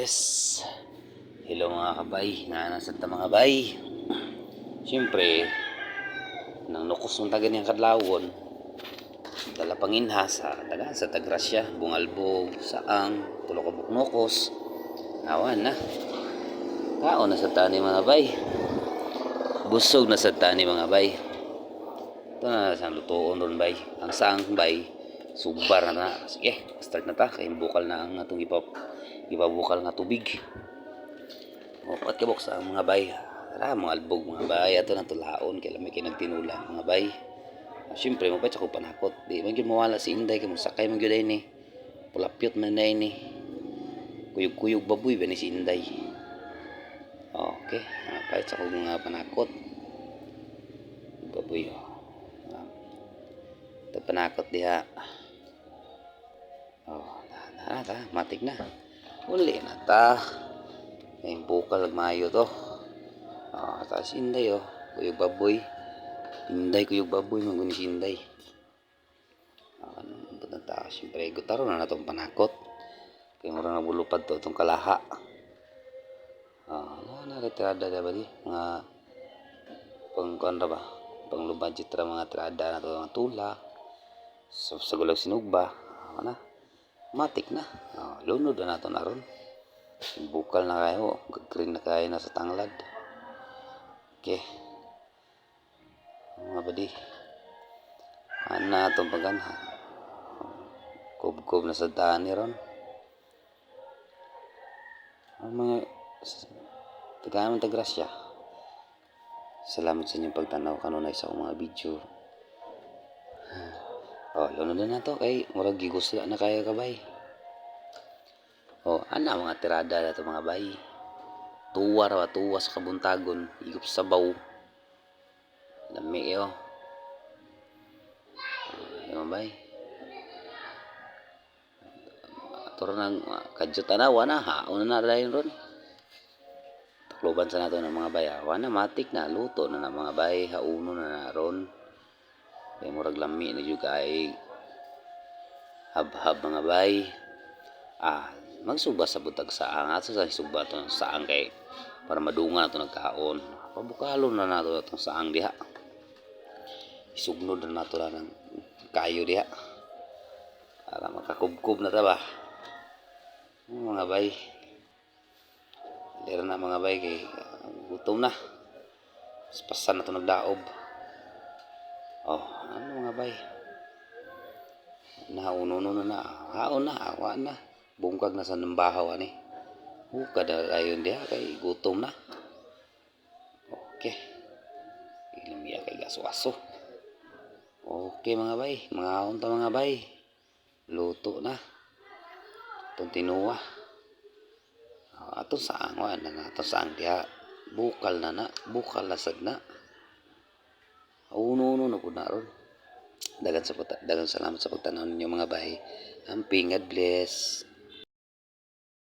Yes. Hello mga kabay, nga nasa mga bay. Siyempre, nang nukos mong taga niyang kadlawon, dala panginha sa taga sa Tagrasya, Bungalbog, Saang, Tulokobok nukos. Awan na. Kaon na sa tani mga bay. Busog na sa tani mga bay. Ito na sa lutoon ron bay. Ang Saang bay, subar na. Sige, start na ta. Kaya bukal na ang atong ipabukal nga tubig. O, pat kabok sa mga bay. Tara, mga albog mga bay. Ato na tulaon. Kaya may kinagtinula mga bay. Siyempre, mapait ako panakot. Di man yun mawala si Inday. Kaya masakay man yun ni. Pulapyot man na ni. Kuyog-kuyog baboy ba ni si Inday. Okay. Mapait ako mga panakot. Baboy. Ito panakot diha. Matik na. Uli na ta. May bukal mayo to. Tapos Inday kuyog baboy. Kuyog baboy maguni si Inday. Ano na ta? Siyempre gutaro na natong panakot. Kaya mura nabulupad to itong kalaha. Retirada na ba di? Mga pangkuan ba? Panglubadget ra mga tirada na to mga tula. Sa gulag sinugba. Na? Matik na. Lunod na nato na ron. Bukal na kayo. Green na kayo na sa tanglad. Okay. Mga badi. Ana itong pagana. Kub-kub na sa daan ni ron. Ang mga tagaan ng Tagrasya. Salamat sa inyong pagtanaw kanunay sa akong mga video. Lunod na to kay murag gigusla na kayo kabay. Ana mga tirada na to mga bay. Tuwa sa kabuntagon, igop sa baw. Lami mga bay. Turo nang kadyo tanawa na haon na dahil ron. Takloban sa nato ng mga bay. Na matik na luto na ng mga bay, hauno na ron. Kaya murag lami na juga ay hab-hab mga bay. Magsuba sa butag saang. Ato sa suba ito ng saang kay para madunga ito nagkaon. Pabukalon na nato itong saang diha. Isugnod na nato ng kayo diha. Para makakubkub na taba. Mga bay. Lera na mga bay kay gutom na. Pasan na ito nagdaob. Ano mga bay? Nauno na. Haon na, awa na. Bungkag na sa nambahaw ani. Kada ayon diha kay gutom na. Okay. Ilamiya kay gaso-aso. Okay mga bay, mga unta mga bay. Luto na. Itong tinuwa. Ato saang ato saang diha. Bukal lasad na. Uno na po na ron. Dagan salamat sa pagtanaw ninyo mga bay. Amping, God bless.